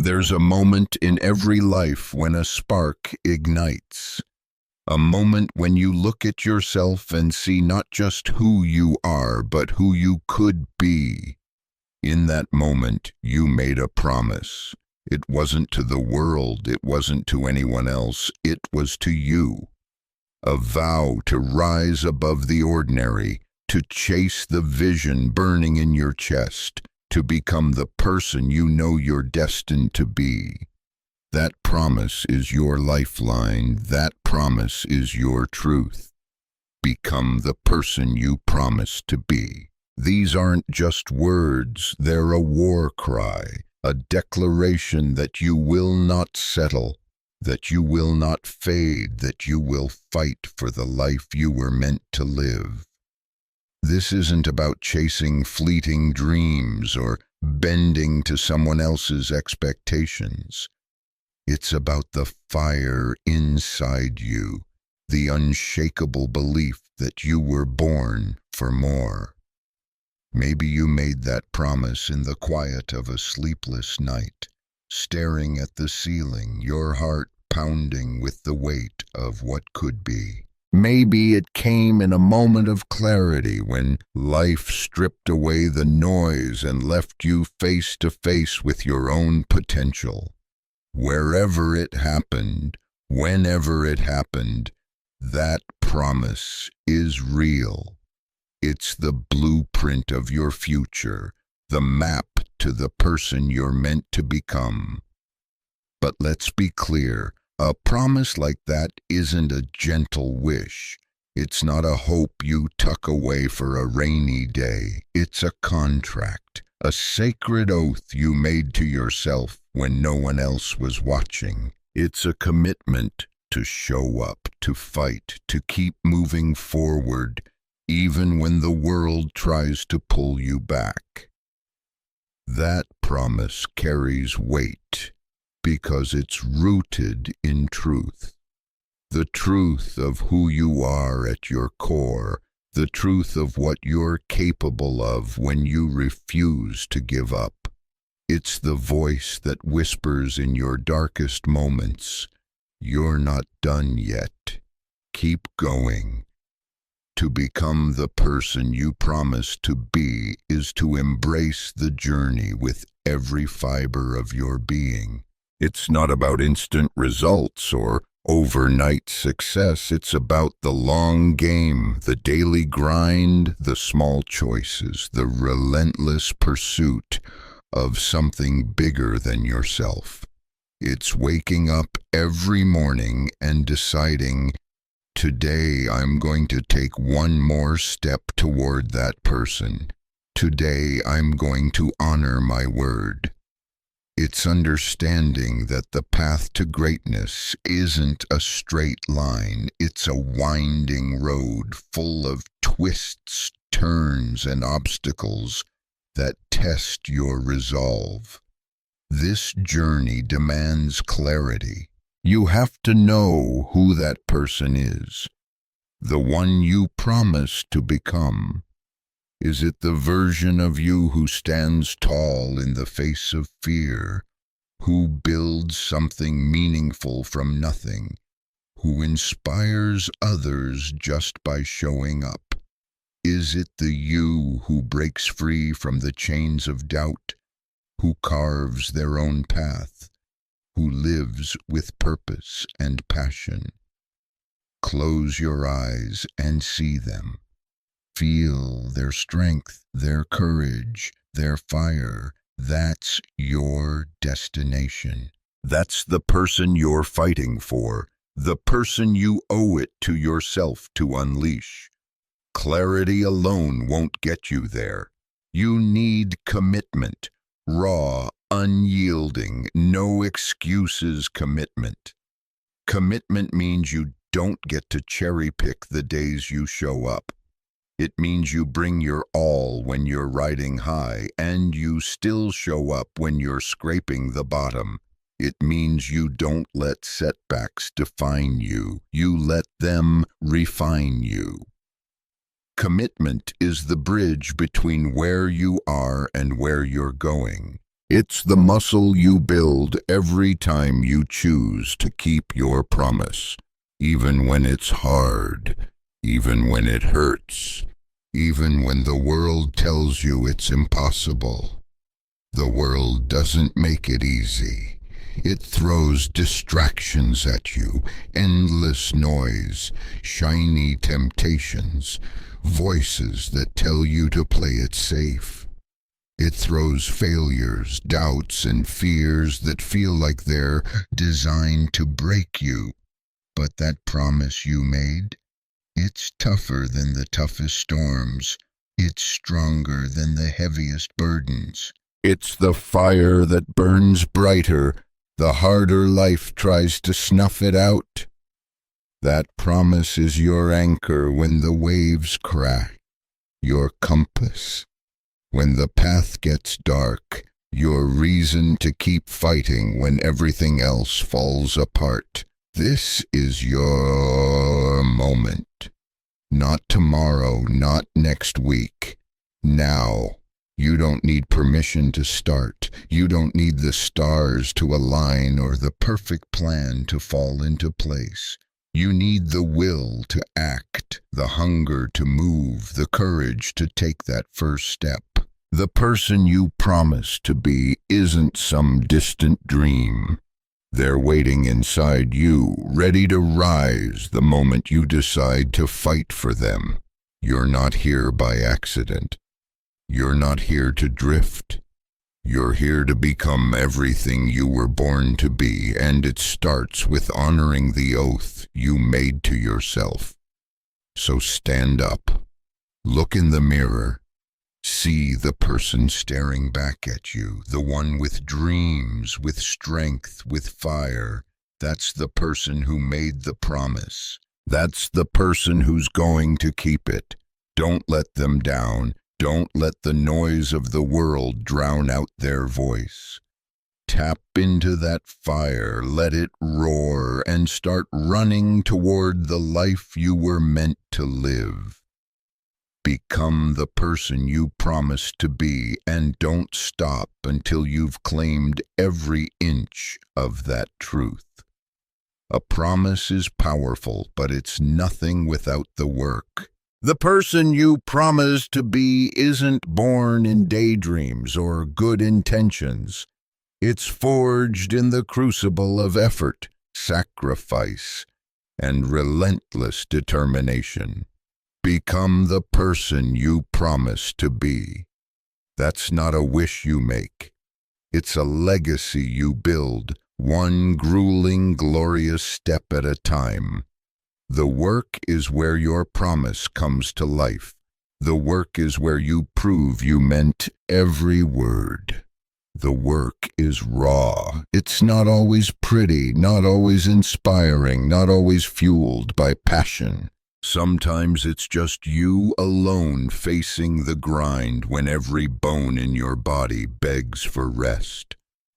There's a moment in every life when a spark ignites. A moment when you look at yourself and see not just who you are, but who you could be. In that moment, you made a promise. It wasn't to the world, it wasn't to anyone else, it was to you. A vow to rise above the ordinary, to chase the vision burning in your chest, to become the person you know you're destined to be. That promise is your lifeline. That promise is your truth. Become the person you promised to be. These aren't just words, they're a war cry, a declaration that you will not settle, that you will not fade, that you will fight for the life you were meant to live. This isn't about chasing fleeting dreams or bending to someone else's expectations. It's about the fire inside you, the unshakable belief that you were born for more. Maybe you made that promise in the quiet of a sleepless night, staring at the ceiling, your heart pounding with the weight of what could be. Maybe it came in a moment of clarity when life stripped away the noise and left you face to face with your own potential. Wherever it happened, whenever it happened, that promise is real. It's the blueprint of your future, the map to the person you're meant to become. But let's be clear, a promise like that isn't a gentle wish. It's not a hope you tuck away for a rainy day. It's a contract, a sacred oath you made to yourself when no one else was watching. It's a commitment to show up, to fight, to keep moving forward, even when the world tries to pull you back. That promise carries weight because it's rooted in truth. The truth of who you are at your core, the truth of what you're capable of when you refuse to give up. It's the voice that whispers in your darkest moments, "You're not done yet. Keep going." To become the person you promised to be is to embrace the journey with every fiber of your being. It's not about instant results or overnight success. It's about the long game, the daily grind, the small choices, the relentless pursuit of something bigger than yourself. It's waking up every morning and deciding, today I'm going to take one more step toward that person. Today I'm going to honor my word. It's understanding that the path to greatness isn't a straight line. It's a winding road full of twists, turns, and obstacles that test your resolve. This journey demands clarity. You have to know who that person is, the one you promised to become. Is it the version of you who stands tall in the face of fear, who builds something meaningful from nothing, who inspires others just by showing up? Is it the you who breaks free from the chains of doubt, who carves their own path, who lives with purpose and passion? Close your eyes and see them. Feel their strength, their courage, their fire. That's your destination. That's the person you're fighting for, the person you owe it to yourself to unleash. Clarity alone won't get you there. You need commitment, raw, unyielding, no excuses commitment. Commitment means you don't get to cherry pick the days you show up. It means you bring your all when you're riding high, and you still show up when you're scraping the bottom. It means you don't let setbacks define you. You let them refine you. Commitment is the bridge between where you are and where you're going. It's the muscle you build every time you choose to keep your promise, even when it's hard, even when it hurts, even when the world tells you it's impossible. The world doesn't make it easy. It throws distractions at you, endless noise, shiny temptations, voices that tell you to play it safe. It throws failures, doubts, and fears that feel like they're designed to break you. But that promise you made, it's tougher than the toughest storms. It's stronger than the heaviest burdens. It's the fire that burns brighter the harder life tries to snuff it out. That promise is your anchor when the waves crash, your compass. When the path gets dark, your reason to keep fighting when everything else falls apart. This is your moment. Not tomorrow, not next week. Now. You don't need permission to start. You don't need the stars to align or the perfect plan to fall into place. You need the will to act, the hunger to move, the courage to take that first step. The person you promise to be isn't some distant dream. They're waiting inside you, ready to rise the moment you decide to fight for them. You're not here by accident. You're not here to drift. You're here to become everything you were born to be, and it starts with honoring the oath you made to yourself. So stand up, look in the mirror, see the person staring back at you, the one with dreams, with strength, with fire. That's the person who made the promise. That's the person who's going to keep it. Don't let them down. Don't let the noise of the world drown out their voice. Tap into that fire, let it roar, and start running toward the life you were meant to live. Become the person you promised to be, and don't stop until you've claimed every inch of that truth. A promise is powerful, but it's nothing without the work. The person you promise to be isn't born in daydreams or good intentions. It's forged in the crucible of effort, sacrifice, and relentless determination. Become the person you promise to be. That's not a wish you make. It's a legacy you build, one grueling, glorious step at a time. The work is where your promise comes to life. The work is where you prove you meant every word. The work is raw. It's not always pretty, not always inspiring, not always fueled by passion. Sometimes it's just you alone facing the grind when every bone in your body begs for rest.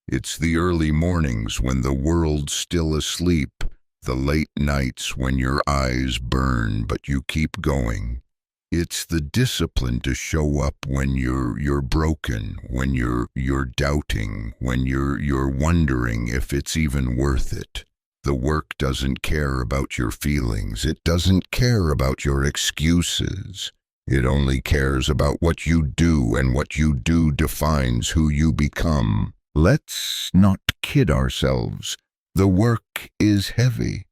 It's the early mornings when the world's still asleep. The late nights when your eyes burn but you keep going. It's the discipline to show up when you're broken, when you're doubting, when you're wondering if it's even worth it. The work doesn't care about your feelings. It doesn't care about your excuses. It only cares about what you do, and what you do defines who you become. Let's not kid ourselves. The work is heavy.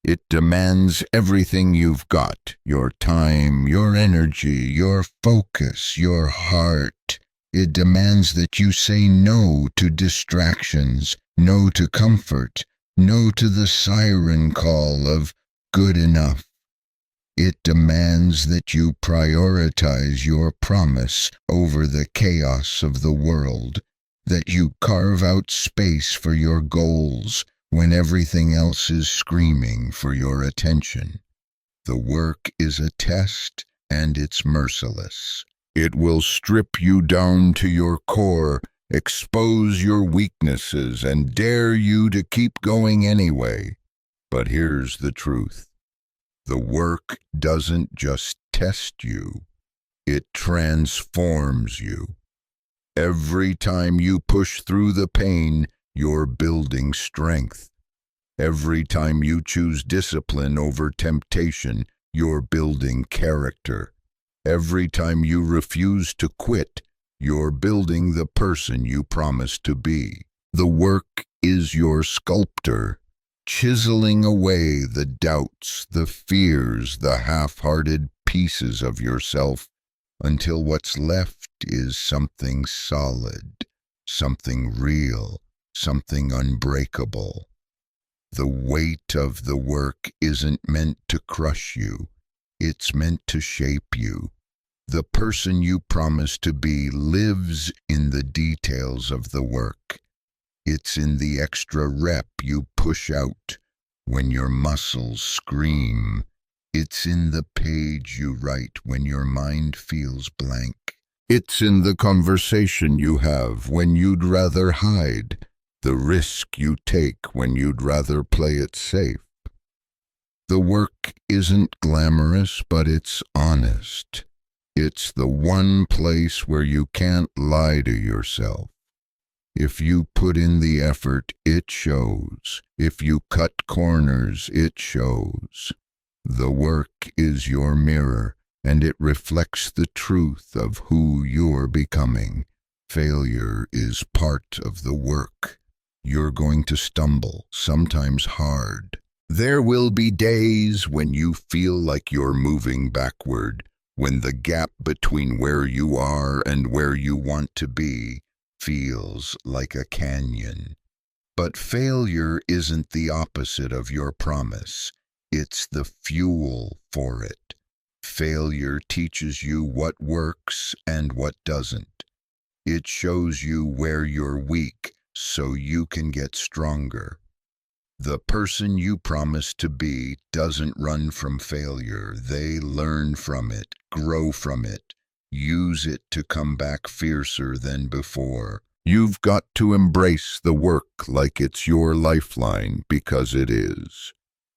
It demands everything you've got, your time, your energy, your focus, your heart. It demands that you say no to distractions, no to comfort, no to the siren call of good enough. It demands that you prioritize your promise over the chaos of the world, that you carve out space for your goals when everything else is screaming for your attention. The work is a test, and it's merciless. It will strip you down to your core, expose your weaknesses, and dare you to keep going anyway. But here's the truth. The work doesn't just test you, it transforms you. Every time you push through the pain, you're building strength. Every time you choose discipline over temptation, you're building character. Every time you refuse to quit, you're building the person you promised to be. The work is your sculptor, chiseling away the doubts, the fears, the half-hearted pieces of yourself until what's left is something solid, something real, something unbreakable. The weight of the work isn't meant to crush you, it's meant to shape you. The person you promise to be lives in the details of the work. It's in the extra rep you push out when your muscles scream. It's in the page you write when your mind feels blank. It's in the conversation you have when you'd rather hide, the risk you take when you'd rather play it safe. The work isn't glamorous, but it's honest. It's the one place where you can't lie to yourself. If you put in the effort, it shows. If you cut corners, it shows. The work is your mirror, and it reflects the truth of who you're becoming. Failure is part of the work. You're going to stumble, sometimes hard. There will be days when you feel like you're moving backward, when the gap between where you are and where you want to be feels like a canyon. But failure isn't the opposite of your promise. It's the fuel for it. Failure teaches you what works and what doesn't. It shows you where you're weak so you can get stronger. The person you promise to be doesn't run from failure. They learn from it, grow from it, use it to come back fiercer than before. You've got to embrace the work like it's your lifeline, because it is.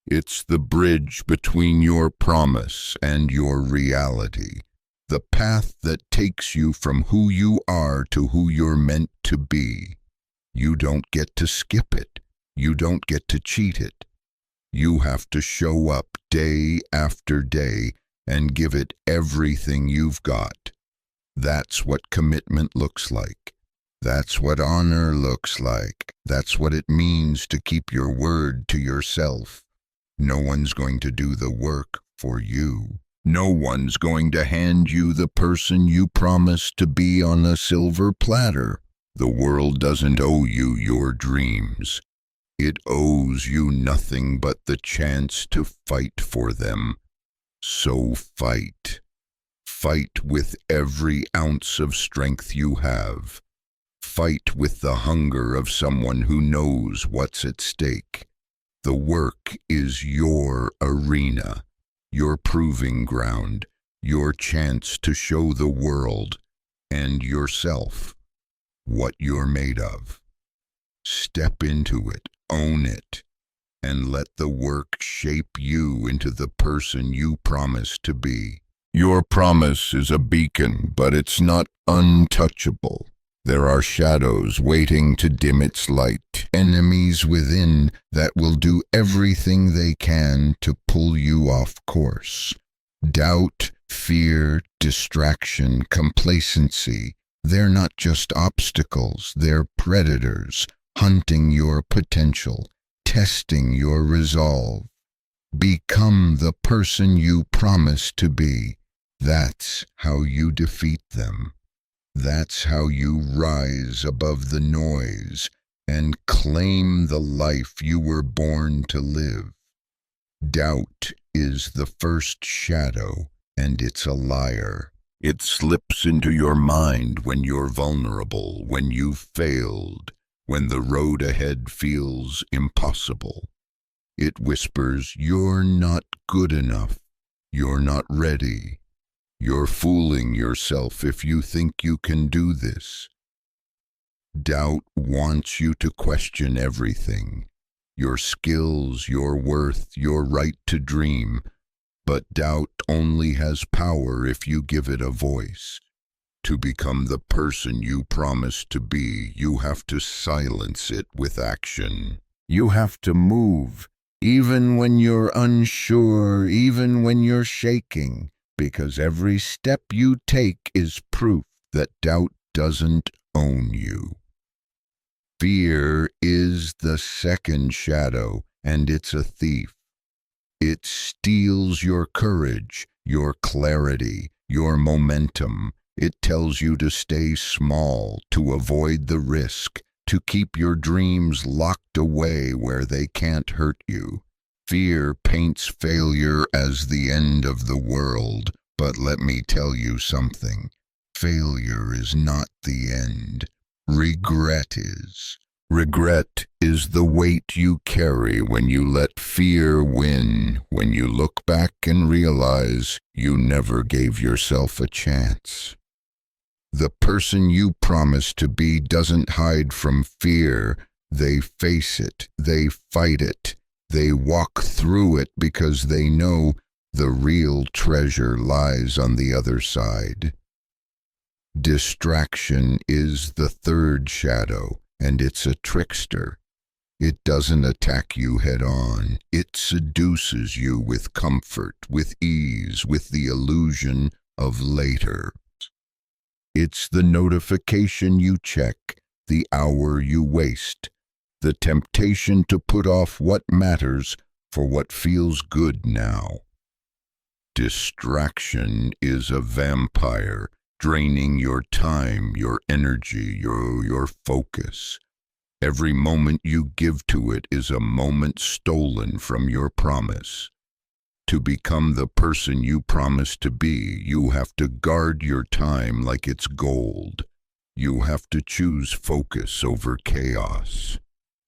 It's the bridge between your promise and your reality, the path that takes you from who you are to who you're meant to be. You don't get to skip it. You don't get to cheat it. You have to show up day after day and give it everything you've got. That's what commitment looks like. That's what honor looks like. That's what it means to keep your word to yourself. No one's going to do the work for you. No one's going to hand you the person you promised to be on a silver platter. The world doesn't owe you your dreams. It owes you nothing but the chance to fight for them. So fight. Fight with every ounce of strength you have. Fight with the hunger of someone who knows what's at stake. The work is your arena, your proving ground, your chance to show the world and yourself what you're made of. Step into it, own it, and let the work shape you into the person you promised to be. Your promise is a beacon, but it's not untouchable. There are shadows waiting to dim its light, enemies within that will do everything they can to pull you off course. Doubt, fear, distraction, complacency, they're not just obstacles, they're predators, hunting your potential, testing your resolve. Become the person you promised to be. That's how you defeat them. That's how you rise above the noise and claim the life you were born to live. Doubt is the first shadow, and it's a liar. It slips into your mind when you're vulnerable, when you've failed, when the road ahead feels impossible. It whispers, "You're not good enough. You're not ready. You're fooling yourself if you think you can do this." Doubt wants you to question everything. Your skills, your worth, your right to dream. But doubt only has power if you give it a voice. To become the person you promise to be, you have to silence it with action. You have to move, even when you're unsure, even when you're shaking, because every step you take is proof that doubt doesn't own you. Fear is the second shadow, and it's a thief. It steals your courage, your clarity, your momentum. It tells you to stay small, to avoid the risk, to keep your dreams locked away where they can't hurt you. Fear paints failure as the end of the world, but let me tell you something. Failure is not the end. Regret is. Regret is the weight you carry when you let fear win, when you look back and realize you never gave yourself a chance. The person you promise to be doesn't hide from fear. They face it, they fight it, they walk through it because they know the real treasure lies on the other side. Distraction is the third shadow, and it's a trickster. It doesn't attack you head on. It seduces you with comfort, with ease, with the illusion of later. It's the notification you check, the hour you waste, the temptation to put off what matters for what feels good now. Distraction is a vampire, draining your time, your energy, your focus. Every moment you give to it is a moment stolen from your promise. To become the person you promise to be, you have to guard your time like it's gold. You have to choose focus over chaos,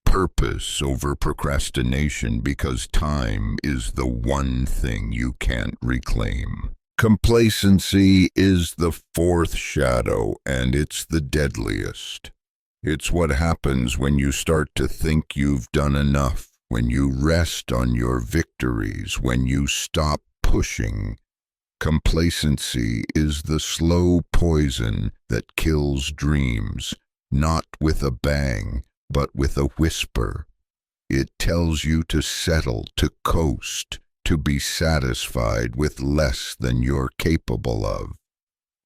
purpose over procrastination, because time is the one thing you can't reclaim. Complacency is the fourth shadow, and it's the deadliest. It's what happens when you start to think you've done enough, when you rest on your victories, when you stop pushing. Complacency is the slow poison that kills dreams, not with a bang, but with a whisper. It tells you to settle, to coast, to be satisfied with less than you're capable of.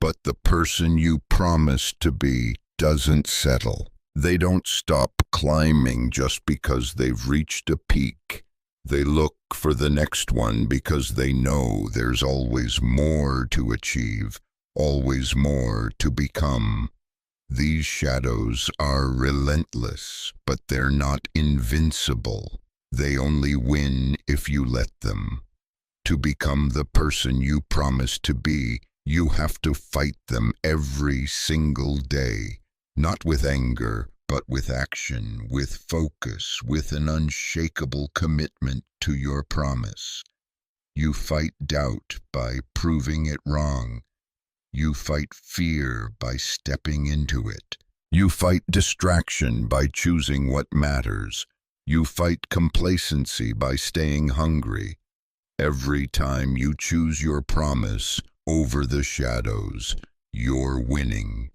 But the person you promised to be doesn't settle. They don't stop climbing just because they've reached a peak. They look for the next one because they know there's always more to achieve, always more to become. These shadows are relentless, but they're not invincible. They only win if you let them. To become the person you promise to be, you have to fight them every single day. Not with anger, but with action, with focus, with an unshakable commitment to your promise. You fight doubt by proving it wrong. You fight fear by stepping into it. You fight distraction by choosing what matters. You fight complacency by staying hungry. Every time you choose your promise over the shadows, you're winning.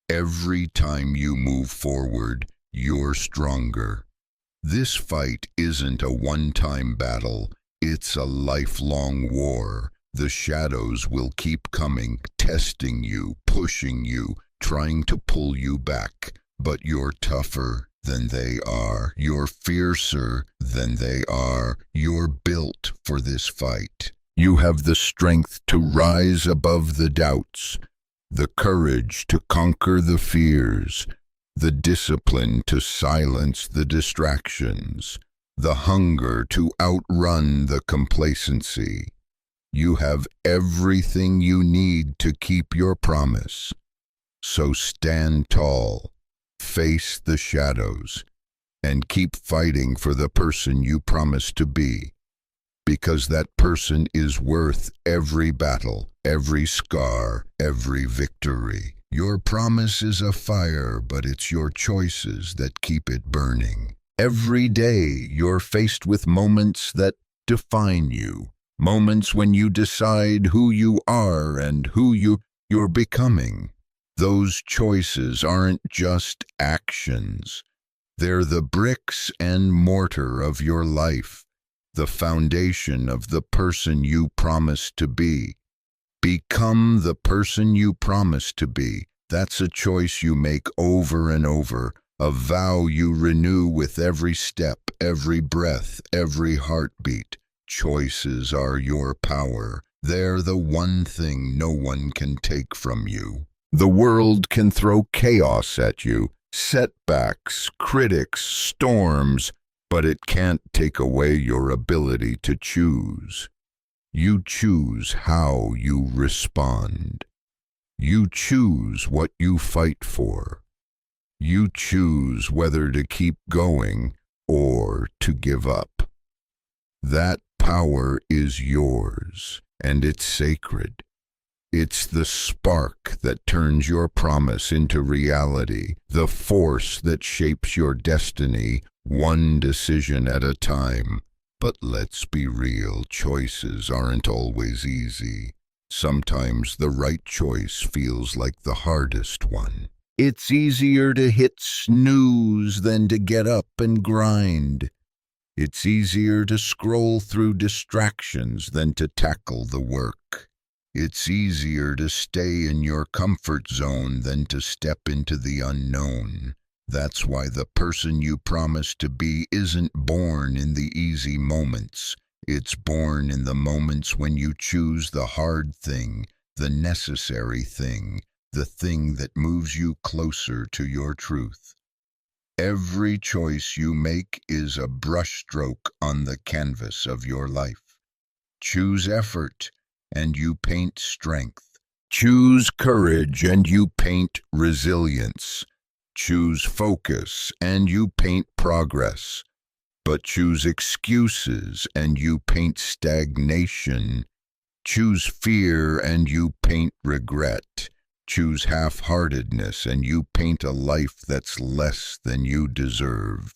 Every time you move forward, you're stronger. This fight isn't a one-time battle, it's a lifelong war. The shadows will keep coming, testing you, pushing you, trying to pull you back. But you're tougher than they are. You're fiercer than they are. You're built for this fight. You have the strength to rise above the doubts, the courage to conquer the fears, the discipline to silence the distractions, the hunger to outrun the complacency. You have everything you need to keep your promise. So stand tall, face the shadows, and keep fighting for the person you promised to be. Because that person is worth every battle, every scar, every victory. Your promise is a fire, but it's your choices that keep it burning. Every day you're faced with moments that define you, moments when you decide who you are and who you're becoming. Those choices aren't just actions. They're the bricks and mortar of your life, the foundation of the person you promise to be. Become the person you promise to be. That's a choice you make over and over, a vow you renew with every step, every breath, every heartbeat. Choices are your power. They're the one thing no one can take from you. The world can throw chaos at you, setbacks, critics, storms, but it can't take away your ability to choose. You choose how you respond. You choose what you fight for. You choose whether to keep going or to give up. That power is yours, and it's sacred. It's the spark that turns your promise into reality, the force that shapes your destiny, one decision at a time. But let's be real, choices aren't always easy. Sometimes the right choice feels like the hardest one. It's easier to hit snooze than to get up and grind. It's easier to scroll through distractions than to tackle the work. It's easier to stay in your comfort zone than to step into the unknown. That's why the person you promise to be isn't born in the easy moments. It's born in the moments when you choose the hard thing, the necessary thing, the thing that moves you closer to your truth. Every choice you make is a brushstroke on the canvas of your life. Choose effort, and you paint strength. Choose courage, and you paint resilience. Choose focus, and you paint progress. But choose excuses, and you paint stagnation. Choose fear, and you paint regret. Choose half-heartedness, and you paint a life that's less than you deserve.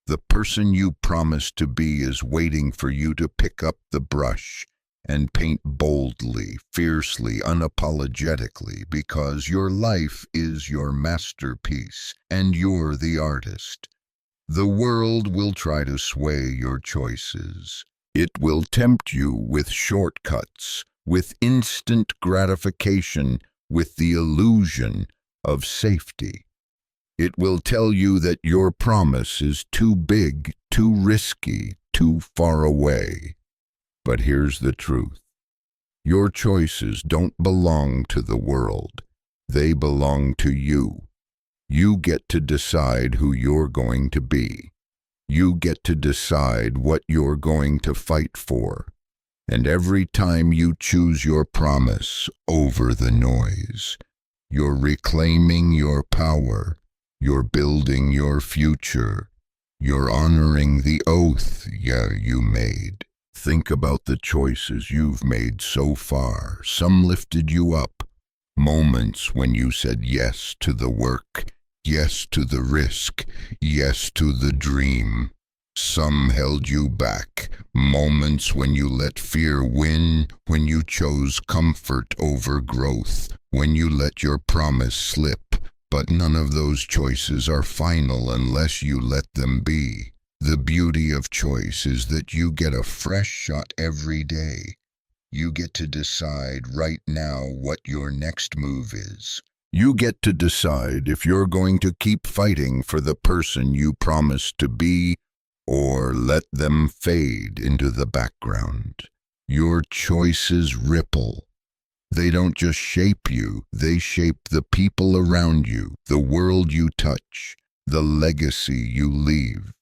The person you promise to be is waiting for you to pick up the brush and paint boldly, fiercely, unapologetically, because your life is your masterpiece, and you're the artist. The world will try to sway your choices. It will tempt you with shortcuts, with instant gratification, with the illusion of safety. It will tell you that your promise is too big, too risky, too far away. But here's the truth. Your choices don't belong to the world. They belong to you. You get to decide who you're going to be. You get to decide what you're going to fight for. And every time you choose your promise over the noise, you're reclaiming your power. You're building your future. You're honoring the oath you made. Think about the choices you've made so far. Some lifted you up. Moments when you said yes to the work, yes to the risk, yes to the dream. Some held you back. Moments when you let fear win, when you chose comfort over growth, when you let your promise slip. But none of those choices are final unless you let them be. The beauty of choice is that you get a fresh shot every day. You get to decide right now what your next move is. You get to decide if you're going to keep fighting for the person you promised to be or let them fade into the background. Your choices ripple. They don't just shape you, they shape the people around you, the world you touch, the legacy you leave.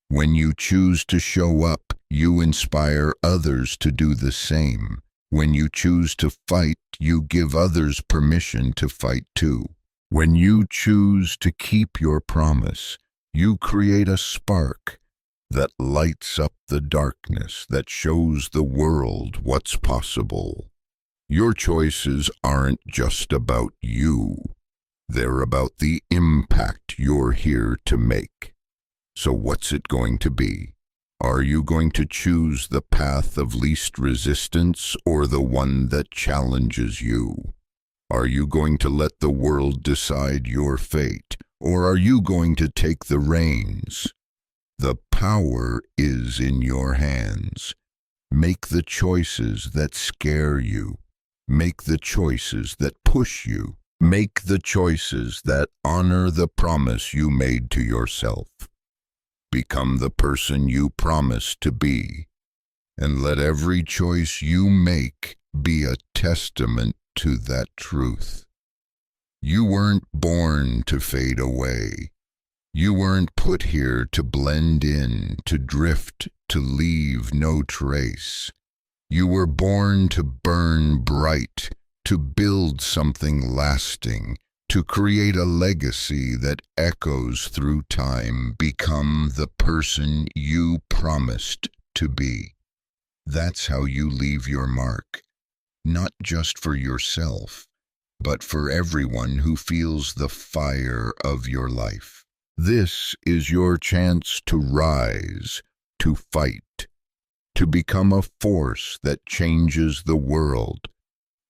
When you choose to show up, you inspire others to do the same. When you choose to fight, you give others permission to fight too. When you choose to keep your promise, you create a spark that lights up the darkness, that shows the world what's possible. Your choices aren't just about you. They're about the impact you're here to make. So what's it going to be? Are you going to choose the path of least resistance or the one that challenges you? Are you going to let the world decide your fate, or are you going to take the reins? The power is in your hands. Make the choices that scare you. Make the choices that push you. Make the choices that honor the promise you made to yourself. Become the person you promised to be, and let every choice you make be a testament to that truth. You weren't born to fade away. You weren't put here to blend in, to drift, to leave no trace. You were born to burn bright, to build something lasting, to create a legacy that echoes through time. Become the person you promised to be. That's how you leave your mark, not just for yourself, but for everyone who feels the fire of your life. This is your chance to rise, to fight, to become a force that changes the world.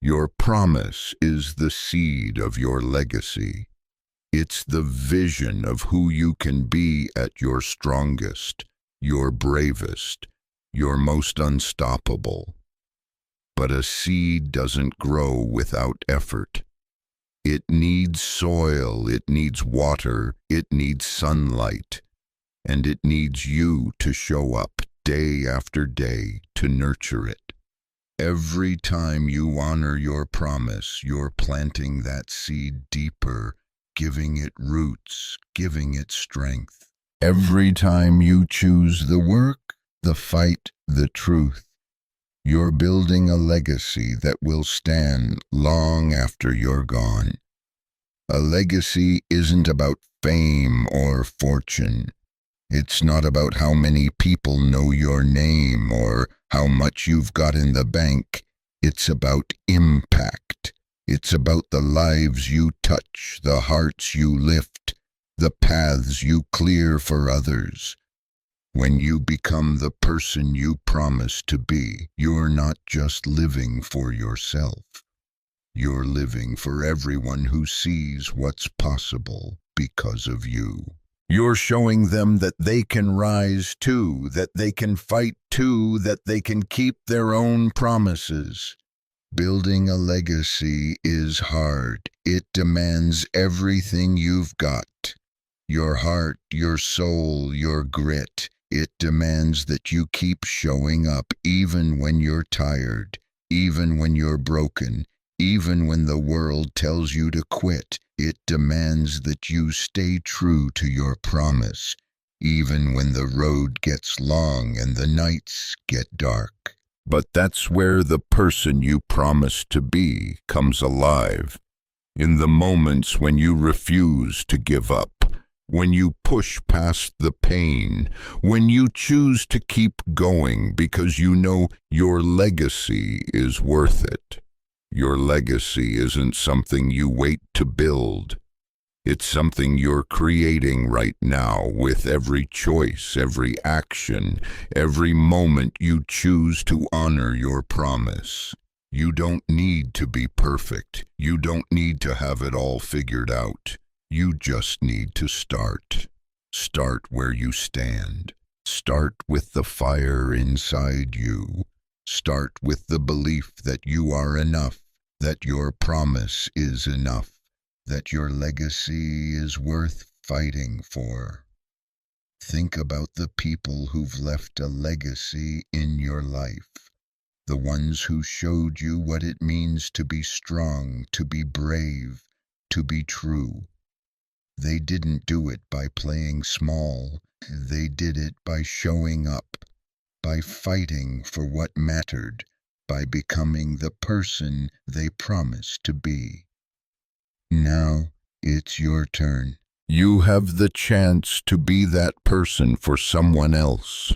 Your promise is the seed of your legacy. It's the vision of who you can be at your strongest, your bravest, your most unstoppable. But a seed doesn't grow without effort. It needs soil, it needs water, it needs sunlight, and it needs you to show up day after day to nurture it. Every time you honor your promise, you're planting that seed deeper, giving it roots, giving it strength. Every time you choose the work, the fight, the truth, you're building a legacy that will stand long after you're gone. A legacy isn't about fame or fortune. It's not about how many people know your name or how much you've got in the bank. It's about impact. It's about the lives you touch, the hearts you lift, the paths you clear for others. When you become the person you promised to be, you're not just living for yourself. You're living for everyone who sees what's possible because of you. You're showing them that they can rise too, that they can fight too, that they can keep their own promises. Building a legacy is hard. It demands everything you've got. Your heart, your soul, your grit. It demands that you keep showing up even when you're tired, even when you're broken, even when the world tells you to quit. It demands that you stay true to your promise, even when the road gets long and the nights get dark. But that's where the person you promised to be comes alive. In the moments when you refuse to give up, when you push past the pain, when you choose to keep going because you know your legacy is worth it. Your legacy isn't something you wait to build. It's something you're creating right now with every choice, every action, every moment you choose to honor your promise. You don't need to be perfect. You don't need to have it all figured out. You just need to start. Start where you stand. Start with the fire inside you. Start with the belief that you are enough, that your promise is enough, that your legacy is worth fighting for. Think about the people who've left a legacy in your life, the ones who showed you what it means to be strong, to be brave, to be true. They didn't do it by playing small. They did it by showing up, by fighting for what mattered, by becoming the person they promised to be. Now it's your turn. You have the chance to be that person for someone else,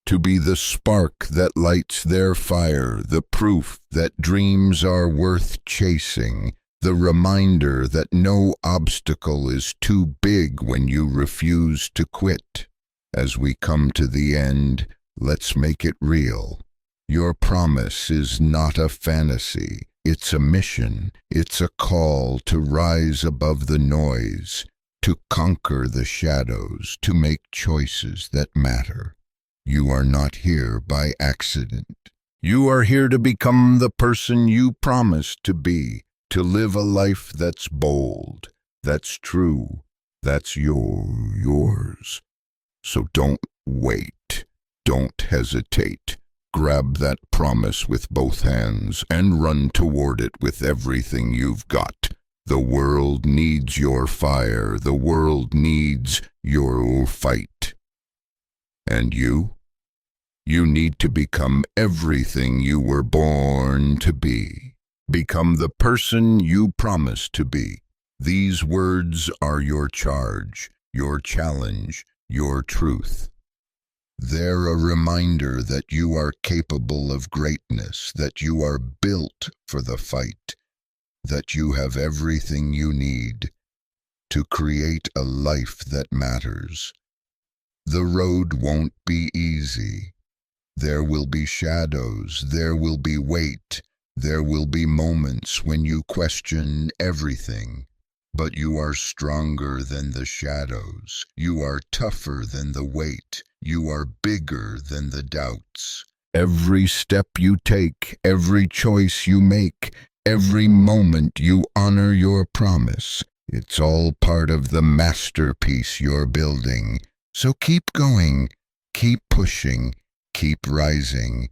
to be the spark that lights their fire, the proof that dreams are worth chasing, the reminder that no obstacle is too big when you refuse to quit. As we come to the end, let's make it real. Your promise is not a fantasy. It's a mission. It's a call to rise above the noise, to conquer the shadows, to make choices that matter. You are not here by accident. You are here to become the person you promised to be, to live a life that's bold, that's true, that's yours. So don't wait. Don't hesitate. Grab that promise with both hands and run toward it with everything you've got. The world needs your fire. The world needs your fight. And you? You need to become everything you were born to be. Become the person you promised to be. These words are your charge, your challenge, your truth. They're a reminder that you are capable of greatness, that you are built for the fight, that you have everything you need to create a life that matters. The road won't be easy. There will be shadows, there will be weight, there will be moments when you question everything. But you are stronger than the shadows. You are tougher than the weight. You are bigger than the doubts. Every step you take, every choice you make, every moment you honor your promise. It's all part of the masterpiece you're building. So keep going, keep pushing, keep rising.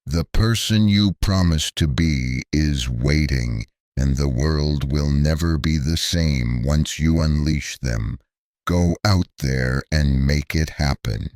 The person you promised to be is waiting. And the world will never be the same once you unleash them. Go out there and make it happen.